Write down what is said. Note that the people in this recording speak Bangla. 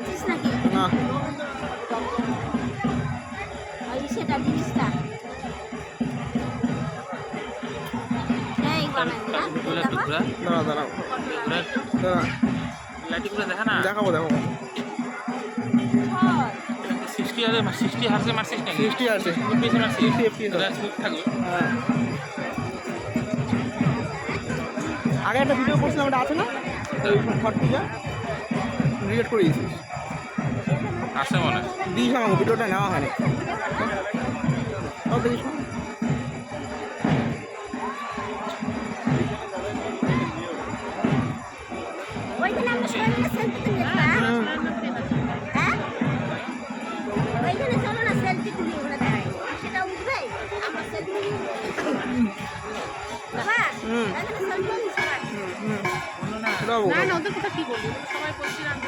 আনছিস নাকি? না ওই সেটা জিনিসটা এই বানাবি না দাঁড়া দাঁড়া দাঁড়া লাইটিংগুলো দেখা না দেখাবো দেখাবো 60 আর 60 হার্সে মারছিস নাকি 60 আছে বেশি মারছিস 60 FPS স্মুথ থাকবে হ্যাঁ আগে একটা ভিডিও করছিলাম ওটা আছে না ওই ফটোটা ডিলিট করে দিয়েছিস আছে মনে হয় দিস আমাকে ভিডিওটা নেওয়া হয়নি তাও দেখিস ওইখানে আমরা সবাই মিলে সেলফি তুলি একটা হ্যাঁ ওইখানে চলো না সেলফি তুলি ওরা দেয় সেটা উঠবে আমরা সেলফি তুলি বাবা এখানে সেলফি তুলি সবাই না না ওদের কথা কি বলবো সবাই বলছিলাম